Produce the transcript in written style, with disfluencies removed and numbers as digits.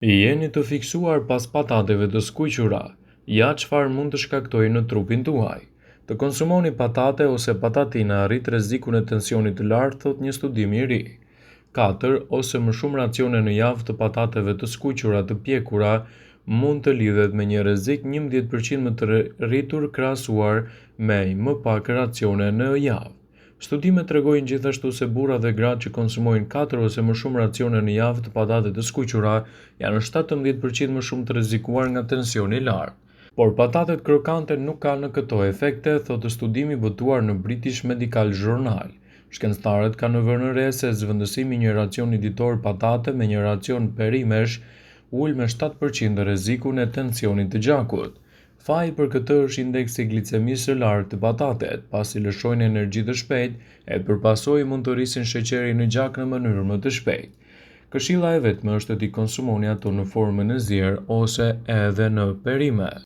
Jeni të fiksuar pas patateve të skuqura. Ja çfarë mund të shkaktojë në trupin tuaj. Të konsumoni patate ose patatina arrit rrezikun e tensionit të lartë, thot një studim i ri. 4 ose më shumë racione në javë të patateve të skuqura të pjekura mund të lidhet me një rrezik 11% më të rritur krahasuar me më pak racione në javë. Studimet tregojnë gjithashtu se burrat dhe gratë që konsumojnë 4 ose më shumë racione në javë të patate të skuqura janë 17% më shumë të rrezikuar nga tensioni i lartë. Por patatet krokante nuk kanë në këto efekte, thotë studimi botuar në British Medical Journal. Shkencëtarët kanë vënë re se zvendësimi një racioni ditor patate me një racion perimesh ul me 7% rrezikun e tensionit të gjakut. Faji për këtë është indeksi glicemisë së lartë të patatet, pasi lëshojnë energji të shpejtë e përpasoj mund të rrisin sheqerin në gjak në mënyrë më të shpejtë. Këshilla e vetme është të i konsumoni ato në formën e zier ose edhe në perime.